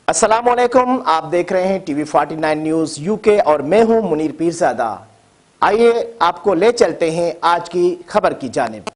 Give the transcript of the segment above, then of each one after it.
अस्सलामुअलैकुम, आप देख रहे हैं टीवी 49 न्यूज यूके और मैं हूं मुनीर पीरजादा। आइए आपको ले चलते हैं आज की खबर की जानिब।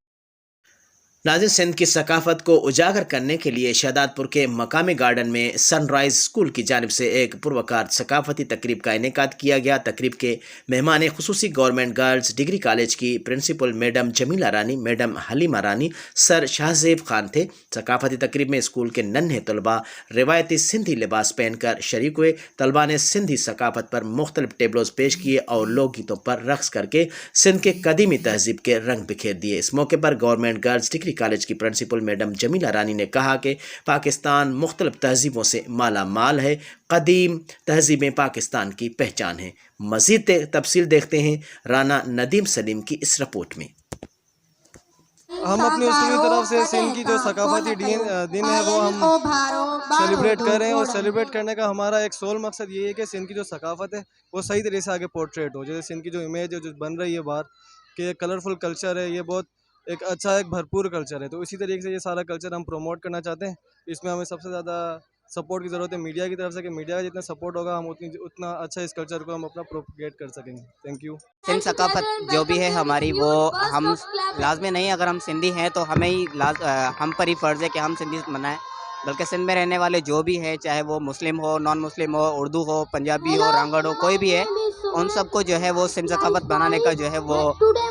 नाज़रीन, सिंध की सकाफत को उजागर करने के लिए शहदादपुर के मकामी गार्डन में सनराइज स्कूल की जानिब से एक पुरवकार सकाफती तकरीब का इनेकाद किया गया। तकरीब के मेहमान खुसूसी गवर्नमेंट गर्ल्स डिग्री कॉलेज की प्रिंसिपल मैडम जमीला रानी, मैडम हलीमा रानी, सर शाहजेब खान थे। सकाफती तकरीब में स्कूल के नन्हे तलबा रिवायती सिंधी लिबास पहनकर शरीक हुए। तलबा ने सिंधी सकाफत पर मुख्तलिफ टेबलोज पेश किए और लोकगीतों पर रक्स करके सिंध के कदीमी तहजीब के रंग बिखेर दिए। इस मौके पर गवर्नमेंट गर्ल्स डिग्री कॉलेज की प्रिंसिपल मैडम जमीला रानी ने कहा कि पाकिस्तान मुख्तलिफ तहजीबों से माला माल है, कदीम तहजीबें पाकिस्तान की पहचान है। मज़ीद तफसील देखते हैं राना नदीम सलीम की इस रिपोर्ट में। हम अपनी स्कूल की तरफ से सिंध की जो सकाफती दिन है वो हम सेलिब्रेट कर रहे हैं, और सेलिब्रेट करने का हमारा एक सोल मकसद ये है कि सिंध की जो सकाफत है वो सही तरीके से आगे पोर्ट्रेट हो। जैसे सिंध की जो इमेज है जो बन रही है बाहर कि कलरफुल कल्चर है, ये बहुत एक अच्छा एक भरपूर कल्चर है, तो इसी तरीके से ये सारा कल्चर हम प्रमोट करना चाहते हैं। इसमें हमें सबसे ज़्यादा सपोर्ट की ज़रूरत है मीडिया की तरफ से, कि मीडिया का जितना सपोर्ट होगा हम उतना अच्छा इस कल्चर को हम अपना प्रोपगेट कर सकेंगे। Thank you. सिंध सकाफत जो भी है हमारी, वो हम लाजमी नहीं, अगर हम सिंधी हैं तो हमें ही हम पर ही फ़र्ज़ है कि हम सिंधी मनाएं, बल्कि सिंध में रहने वाले जो भी है, चाहे वो मुस्लिम हो, नॉन मुस्लिम हो, उर्दू हो, पंजाबी हो, रांगड़ हो, कोई भी है, उन सबको जो है वो सिंध सकाफत बनाने का जो है वो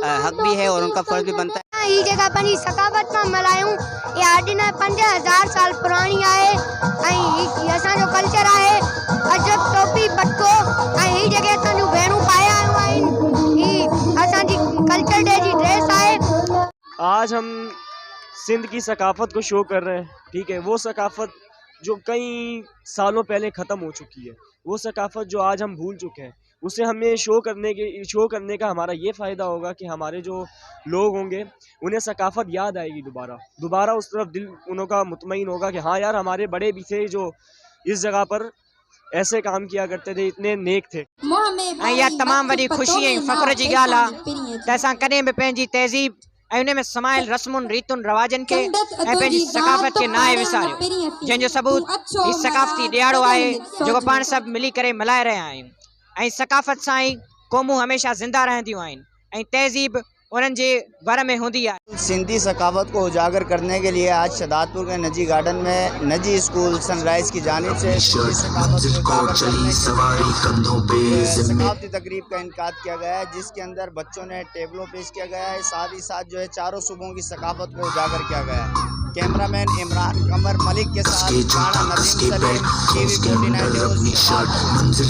हक भी है और उनका फ़र्ज़ भी बनता है। ये जगह पंहिंजी सकाफत खां मल्हायूं, ये आॾी न 5000 साल पुराणी आहे ऐं असांजो कल्चर आहे। अजब टोपी पटको ऐं ही जगह असांजूं भेणूं पाया आहियूं, ही असांजी कल्चर डे जी ड्रेस आहे। आज हम सिंध की सकाफत को शो कर रहे हैं, ठीक है। वो सकाफत जो कई सालों पहले ख़त्म हो चुकी है, वो सकाफत जो आज हम भूल चुके हैं, उसे हमें शो करने का हमारा ये फ़ायदा होगा कि हमारे जो लोग होंगे उन्हें सकाफत याद आएगी, दोबारा उस तरफ दिल उनका मुतमईन होगा कि हाँ यार, हमारे बड़े भी थे जो इस जगह पर ऐसे काम किया करते थे, इतने नेक थे। यार तमाम वॾी ख़ुशी ऐं फ़ख्र जी ॻाल्हि आहे त असां कॾहिं बि पंहिंजी तहज़ीब ऐं उन में समायल रस्मुनि रीतुनि रवाजनि खे ऐं पंहिंजी सकाफ़त खे नाहे विसारियो, जंहिंजो सबूत ही सकाफ़ती ॾियारो आहे जेको पाण सभु मिली करे मल्हाए रहिया आहियूं। ऐं सकाफ़त सां ई क़ौमूं हमेशह ज़िंदा रहंदियूं आहिनि ऐं तहज़ीब उन्हनि जे वर में हूंदी आहे। सिंधी सकाफत को उजागर करने के लिए आज शहदादपुर के नजी गार्डन में नजी स्कूल सनराइज की जानिब से सकाफती तकरीब का इनकाद किया गया है, जिसके अंदर बच्चों ने टेबलों पेश किया गया है, साथ ही साथ जो है चारों सूबों की सकाफत को उजागर किया गया है। कैमरामैन इमरान कमर मलिक के साथ राना नदीम सलीम, टीवी 49 न्यूज़।